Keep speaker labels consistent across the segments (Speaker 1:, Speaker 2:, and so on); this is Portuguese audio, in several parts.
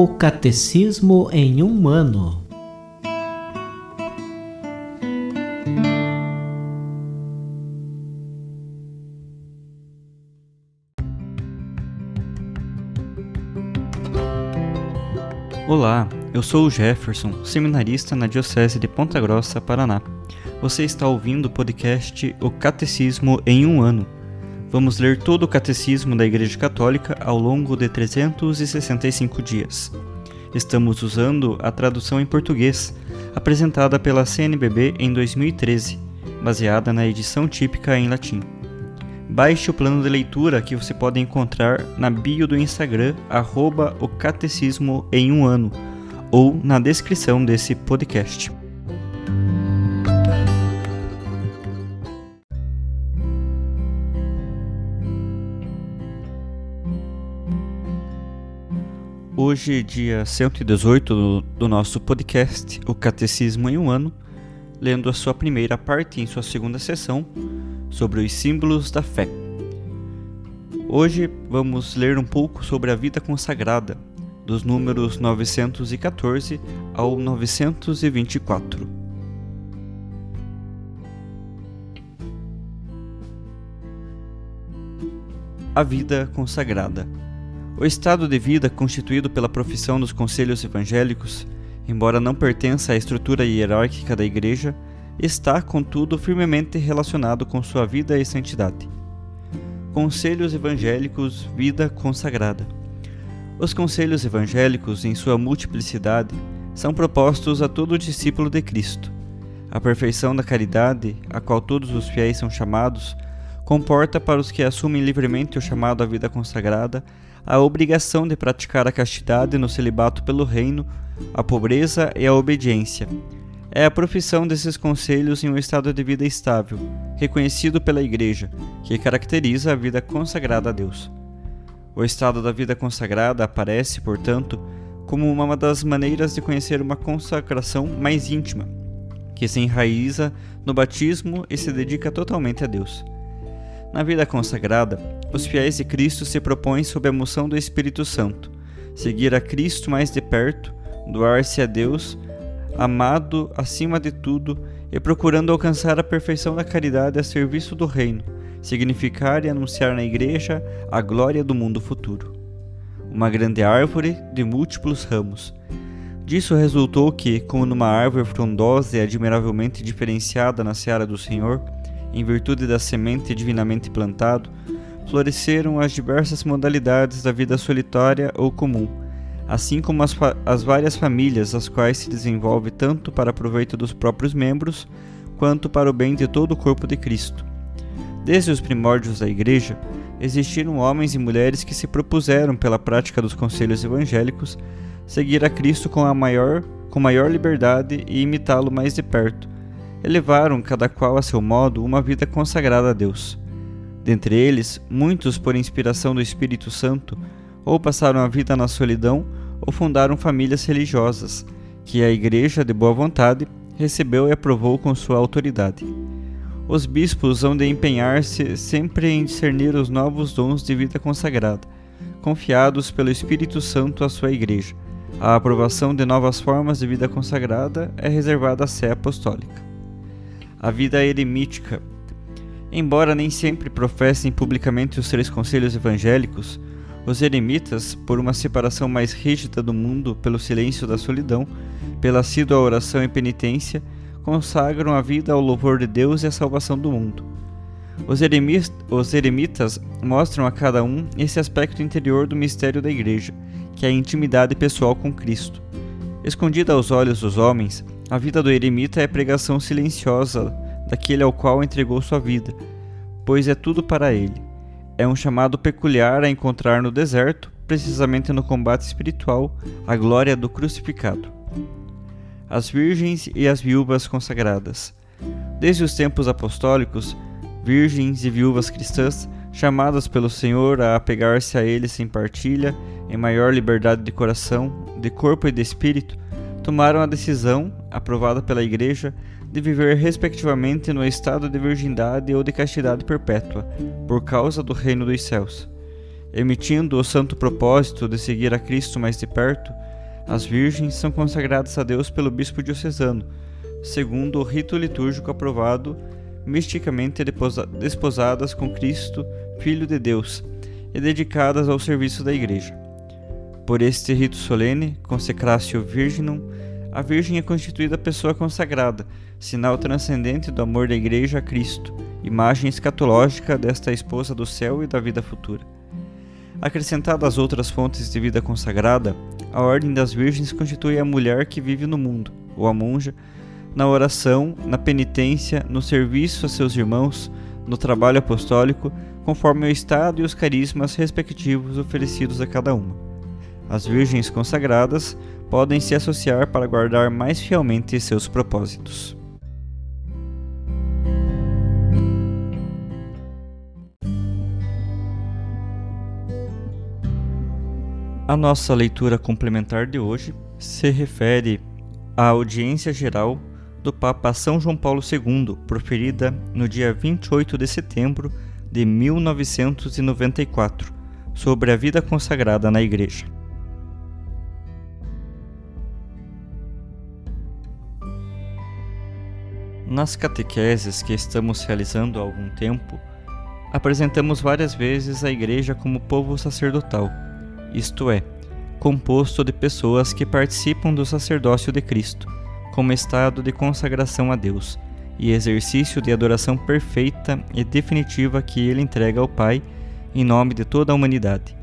Speaker 1: O Catecismo em um ano.
Speaker 2: Olá, eu sou o Jefferson, seminarista na Diocese de Ponta Grossa, Paraná. Você está ouvindo o podcast O Catecismo em um ano. Vamos ler todo o Catecismo da Igreja Católica ao longo de 365 dias. Estamos usando a tradução em português, apresentada pela CNBB em 2013, baseada na edição típica em latim. Baixe o plano de leitura que você pode encontrar na bio do Instagram, @o Catecismo em um ano, ou na descrição desse podcast. Hoje, dia 118 do nosso podcast, O Catecismo em um ano, lendo a sua primeira parte em sua segunda sessão, sobre os símbolos da fé. Hoje vamos ler um pouco sobre a vida consagrada, dos números 914 ao 924. A vida consagrada. O estado de vida constituído pela profissão dos conselhos evangélicos, embora não pertença à estrutura hierárquica da Igreja, está, contudo, firmemente relacionado com sua vida e santidade. Conselhos evangélicos, vida consagrada. Os conselhos evangélicos, em sua multiplicidade, são propostos a todo discípulo de Cristo. A perfeição da caridade, a qual todos os fiéis são chamados, comporta para os que assumem livremente o chamado à vida consagrada a obrigação de praticar a castidade no celibato pelo reino, a pobreza e a obediência. É a profissão desses conselhos em um estado de vida estável, reconhecido pela Igreja, que caracteriza a vida consagrada a Deus. O estado da vida consagrada aparece, portanto, como uma das maneiras de conhecer uma consagração mais íntima, que se enraiza no batismo e se dedica totalmente a Deus. Na vida consagrada, os fiéis de Cristo se propõem sob a moção do Espírito Santo, seguir a Cristo mais de perto, doar-se a Deus, amado acima de tudo e procurando alcançar a perfeição da caridade a serviço do reino, significar e anunciar na Igreja a glória do mundo futuro. Uma grande árvore de múltiplos ramos. Disso resultou que, como numa árvore frondosa e admiravelmente diferenciada na seara do Senhor, em virtude da semente divinamente plantado, floresceram as diversas modalidades da vida solitária ou comum, assim como as várias famílias as quais se desenvolve tanto para proveito dos próprios membros, quanto para o bem de todo o corpo de Cristo. Desde os primórdios da Igreja, existiram homens e mulheres que se propuseram, pela prática dos conselhos evangélicos, seguir a Cristo com maior liberdade e imitá-lo mais de perto. Elevaram, cada qual a seu modo, uma vida consagrada a Deus. Dentre eles, muitos, por inspiração do Espírito Santo, ou passaram a vida na solidão, ou fundaram famílias religiosas, que a Igreja, de boa vontade, recebeu e aprovou com sua autoridade. Os bispos hão de empenhar-se sempre em discernir os novos dons de vida consagrada, confiados pelo Espírito Santo à sua Igreja. A aprovação de novas formas de vida consagrada é reservada à sé apostólica. A vida eremítica. Embora nem sempre professem publicamente os 3 conselhos evangélicos, os eremitas, por uma separação mais rígida do mundo pelo silêncio da solidão, pela assídua oração e penitência, consagram a vida ao louvor de Deus e à salvação do mundo. Os eremitas mostram a cada um esse aspecto interior do mistério da Igreja, que é a intimidade pessoal com Cristo. Escondida aos olhos dos homens, a vida do eremita é pregação silenciosa daquele ao qual entregou sua vida, pois é tudo para ele. É um chamado peculiar a encontrar no deserto, precisamente no combate espiritual, a glória do crucificado. As virgens e as viúvas consagradas. Desde os tempos apostólicos, virgens e viúvas cristãs, chamadas pelo Senhor a apegar-se a Ele sem partilha, em maior liberdade de coração, de corpo e de espírito, tomaram a decisão, aprovada pela Igreja, de viver respectivamente no estado de virgindade ou de castidade perpétua, por causa do reino dos céus. Emitindo o santo propósito de seguir a Cristo mais de perto, As virgens são consagradas a Deus pelo bispo diocesano, segundo o rito litúrgico aprovado, misticamente desposadas com Cristo, Filho de Deus, e dedicadas ao serviço da Igreja. Por este rito solene, Consecratio Virginum, a Virgem é constituída pessoa consagrada, sinal transcendente do amor da Igreja a Cristo, imagem escatológica desta esposa do céu e da vida futura. Acrescentada às outras fontes de vida consagrada, a Ordem das Virgens constitui a mulher que vive no mundo, ou a monja, na oração, na penitência, no serviço a seus irmãos, no trabalho apostólico, conforme o estado e os carismas respectivos oferecidos a cada uma. As virgens consagradas podem se associar para guardar mais fielmente seus propósitos. A nossa leitura complementar de hoje se refere à audiência geral do Papa São João Paulo II, proferida no dia 28 de setembro de 1994, sobre a vida consagrada na Igreja. Nas catequeses que estamos realizando há algum tempo, apresentamos várias vezes a Igreja como povo sacerdotal, isto é, composto de pessoas que participam do sacerdócio de Cristo, como estado de consagração a Deus e exercício de adoração perfeita e definitiva que Ele entrega ao Pai em nome de toda a humanidade.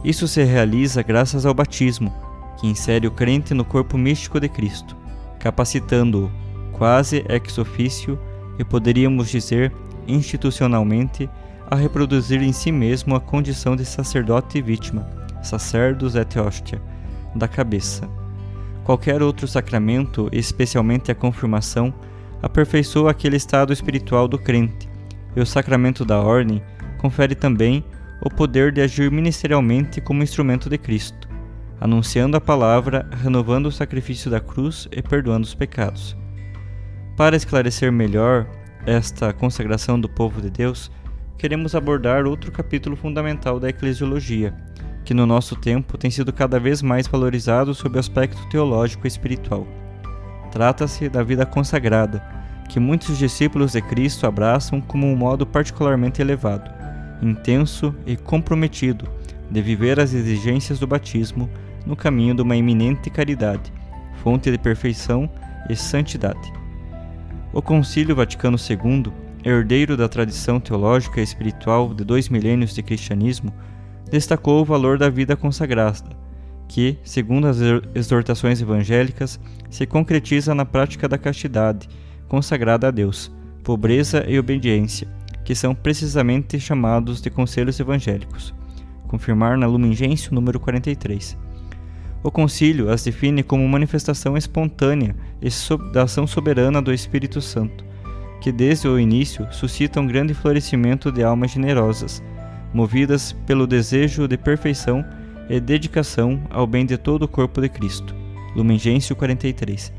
Speaker 2: Isso se realiza graças ao batismo, que insere o crente no corpo místico de Cristo, capacitando-o quase ex officio e poderíamos dizer institucionalmente a reproduzir em si mesmo a condição de sacerdote e vítima, sacerdus et hostia, da cabeça. Qualquer outro sacramento, especialmente a confirmação, aperfeiçoa aquele estado espiritual do crente, e o sacramento da ordem confere também o poder de agir ministerialmente como instrumento de Cristo, anunciando a palavra, renovando o sacrifício da cruz e perdoando os pecados. Para esclarecer melhor esta consagração do povo de Deus, queremos abordar outro capítulo fundamental da eclesiologia, que no nosso tempo tem sido cada vez mais valorizado sob o aspecto teológico e espiritual. Trata-se da vida consagrada, que muitos discípulos de Cristo abraçam como um modo particularmente elevado, intenso e comprometido de viver as exigências do batismo no caminho de uma iminente caridade, fonte de perfeição e santidade. O Concílio Vaticano II, herdeiro da tradição teológica e espiritual de 2 milênios de cristianismo, destacou o valor da vida consagrada, que, segundo as exortações evangélicas, se concretiza na prática da castidade, consagrada a Deus, pobreza e obediência, que são precisamente chamados de conselhos evangélicos. Confirmar na Lumen Gentium número 43. O concílio as define como manifestação espontânea da ação soberana do Espírito Santo, que desde o início suscita um grande florescimento de almas generosas, movidas pelo desejo de perfeição e dedicação ao bem de todo o corpo de Cristo. Lumen Gentium 43.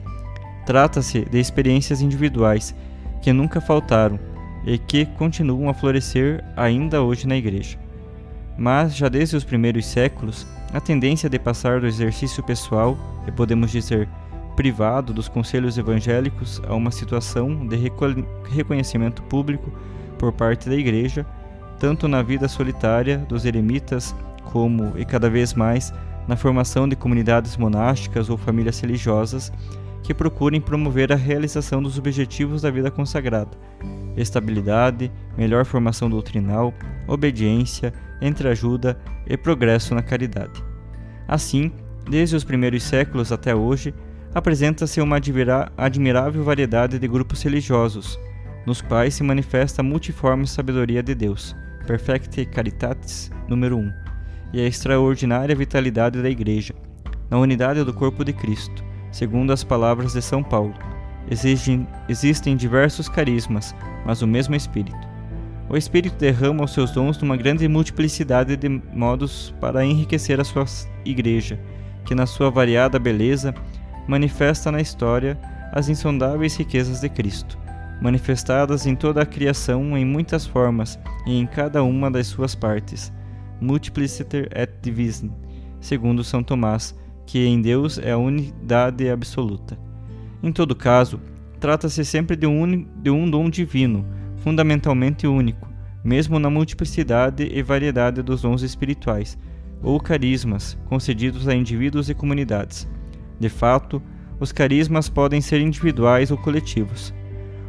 Speaker 2: Trata-se de experiências individuais que nunca faltaram e que continuam a florescer ainda hoje na Igreja. Mas, já desde os primeiros séculos, a tendência de passar do exercício pessoal, e podemos dizer privado, dos conselhos evangélicos a uma situação de reconhecimento público por parte da Igreja, tanto na vida solitária dos eremitas, como, e cada vez mais, na formação de comunidades monásticas ou famílias religiosas que procurem promover a realização dos objetivos da vida consagrada: estabilidade, melhor formação doutrinal, obediência, entreajuda e progresso na caridade. Assim, desde os primeiros séculos até hoje, apresenta-se uma admirável variedade de grupos religiosos, nos quais se manifesta a multiforme sabedoria de Deus, Perfecte Caritatis, número 1, e a extraordinária vitalidade da Igreja, na unidade do corpo de Cristo, segundo as palavras de São Paulo. Existem diversos carismas, mas o mesmo Espírito. O Espírito derrama os seus dons numa grande multiplicidade de modos para enriquecer a sua Igreja, que na sua variada beleza manifesta na história as insondáveis riquezas de Cristo, manifestadas em toda a criação em muitas formas e em cada uma das suas partes, multipliciter et division, segundo São Tomás, que em Deus é a unidade absoluta. Em todo caso, trata-se sempre de um dom divino, fundamentalmente único, mesmo na multiplicidade e variedade dos dons espirituais, ou carismas, concedidos a indivíduos e comunidades. De fato, os carismas podem ser individuais ou coletivos.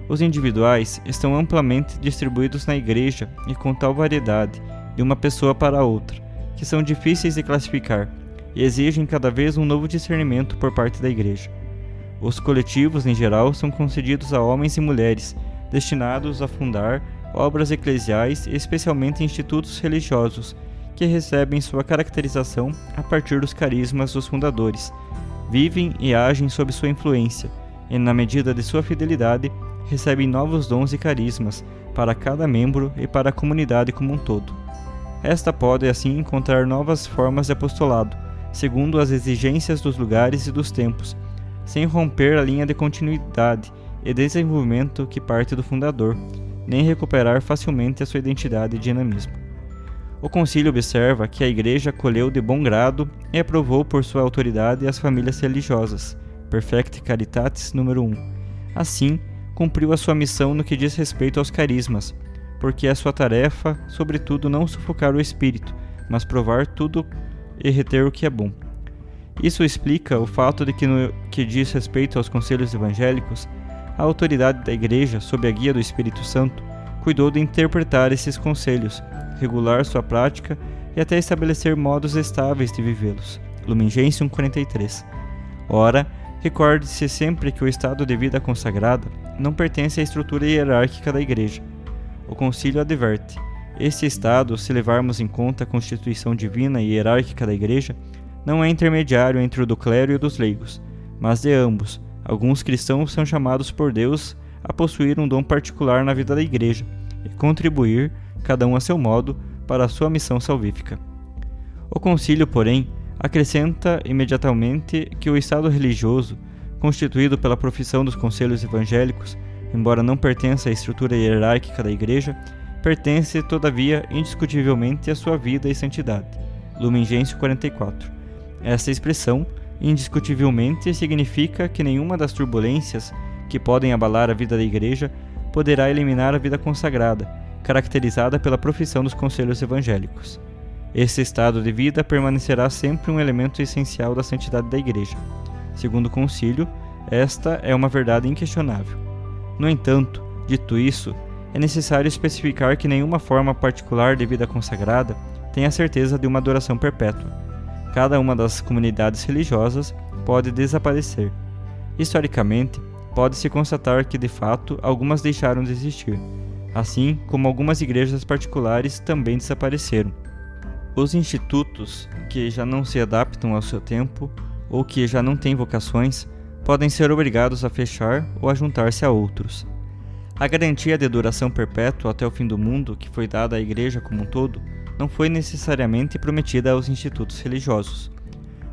Speaker 2: Os individuais estão amplamente distribuídos na Igreja e com tal variedade, de uma pessoa para outra, que são difíceis de classificar e exigem cada vez um novo discernimento por parte da Igreja. Os coletivos, em geral, são concedidos a homens e mulheres, destinados a fundar obras eclesiais e especialmente institutos religiosos, que recebem sua caracterização a partir dos carismas dos fundadores, vivem e agem sob sua influência, e na medida de sua fidelidade, recebem novos dons e carismas para cada membro e para a comunidade como um todo. Esta pode, assim, encontrar novas formas de apostolado, segundo as exigências dos lugares e dos tempos, sem romper a linha de continuidade e desenvolvimento que parte do fundador, nem recuperar facilmente a sua identidade e dinamismo. O concílio observa que a Igreja acolheu de bom grado e aprovou por sua autoridade as famílias religiosas, Perfecti Caritatis número 1. Assim, cumpriu a sua missão no que diz respeito aos carismas, porque é sua tarefa, sobretudo, não sufocar o espírito, mas provar tudo e reter o que é bom. Isso explica o fato de que, no que diz respeito aos conselhos evangélicos, a autoridade da Igreja, sob a guia do Espírito Santo, cuidou de interpretar esses conselhos, regular sua prática e até estabelecer modos estáveis de vivê-los. Lumen Gentium 43. Ora, recorde-se sempre que o estado de vida consagrada não pertence à estrutura hierárquica da Igreja. O concílio adverte: este estado, se levarmos em conta a constituição divina e hierárquica da Igreja, não é intermediário entre o do clero e o dos leigos, mas de ambos. Alguns cristãos são chamados por Deus a possuir um dom particular na vida da Igreja e contribuir, cada um a seu modo, para a sua missão salvífica. O concílio, porém, acrescenta imediatamente que o estado religioso, constituído pela profissão dos conselhos evangélicos, embora não pertença à estrutura hierárquica da Igreja, pertence, todavia, indiscutivelmente à sua vida e santidade. Lumen Gentium 44. Esta expressão, indiscutivelmente, significa que nenhuma das turbulências que podem abalar a vida da Igreja poderá eliminar a vida consagrada, caracterizada pela profissão dos conselhos evangélicos. Esse estado de vida permanecerá sempre um elemento essencial da santidade da Igreja. Segundo o concílio, esta é uma verdade inquestionável. No entanto, dito isso, é necessário especificar que nenhuma forma particular de vida consagrada tem a certeza de uma adoração perpétua. Cada uma das comunidades religiosas pode desaparecer. Historicamente, pode-se constatar que, de fato, algumas deixaram de existir, assim como algumas igrejas particulares também desapareceram. Os institutos que já não se adaptam ao seu tempo ou que já não têm vocações podem ser obrigados a fechar ou a juntar-se a outros. A garantia de duração perpétua até o fim do mundo que foi dada à Igreja como um todo não foi necessariamente prometida aos institutos religiosos.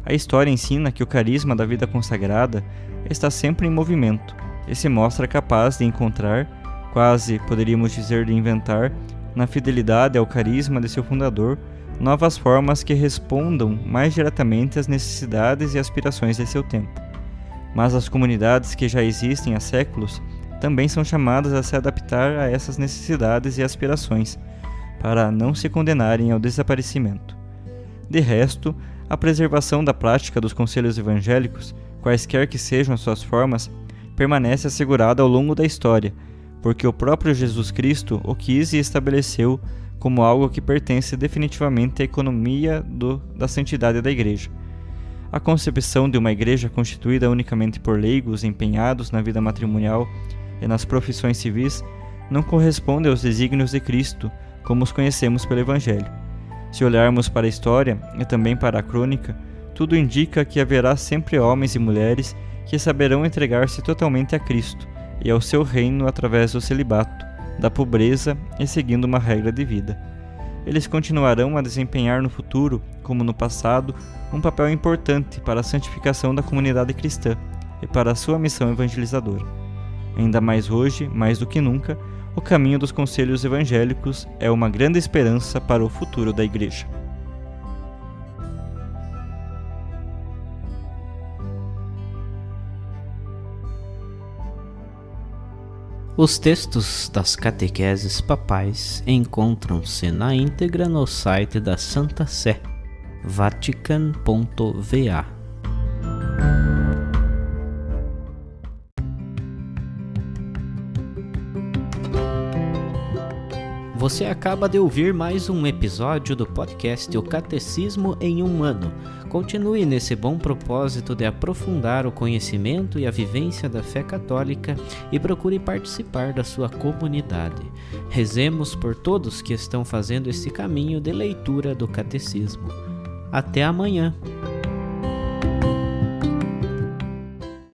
Speaker 2: A história ensina que o carisma da vida consagrada está sempre em movimento e se mostra capaz de encontrar, quase poderíamos dizer de inventar, na fidelidade ao carisma de seu fundador, novas formas que respondam mais diretamente às necessidades e aspirações de seu tempo. Mas as comunidades que já existem há séculos também são chamadas a se adaptar a essas necessidades e aspirações, para não se condenarem ao desaparecimento. De resto, a preservação da prática dos conselhos evangélicos, quaisquer que sejam as suas formas, permanece assegurada ao longo da história, porque o próprio Jesus Cristo o quis e estabeleceu como algo que pertence definitivamente à economia da santidade da Igreja. A concepção de uma Igreja constituída unicamente por leigos empenhados na vida matrimonial e nas profissões civis não corresponde aos desígnios de Cristo, como os conhecemos pelo Evangelho. Se olharmos para a história e também para a crônica, tudo indica que haverá sempre homens e mulheres que saberão entregar-se totalmente a Cristo e ao seu reino através do celibato, da pobreza e seguindo uma regra de vida. Eles continuarão a desempenhar no futuro, como no passado, um papel importante para a santificação da comunidade cristã e para a sua missão evangelizadora. Ainda mais hoje, mais do que nunca, o caminho dos conselhos evangélicos é uma grande esperança para o futuro da Igreja.
Speaker 1: Os textos das catequeses papais encontram-se na íntegra no site da Santa Sé, vatican.va. Você acaba de ouvir mais um episódio do podcast O Catecismo em um Ano. Continue nesse bom propósito de aprofundar o conhecimento e a vivência da fé católica e procure participar da sua comunidade. Rezemos por todos que estão fazendo esse caminho de leitura do Catecismo. Até amanhã!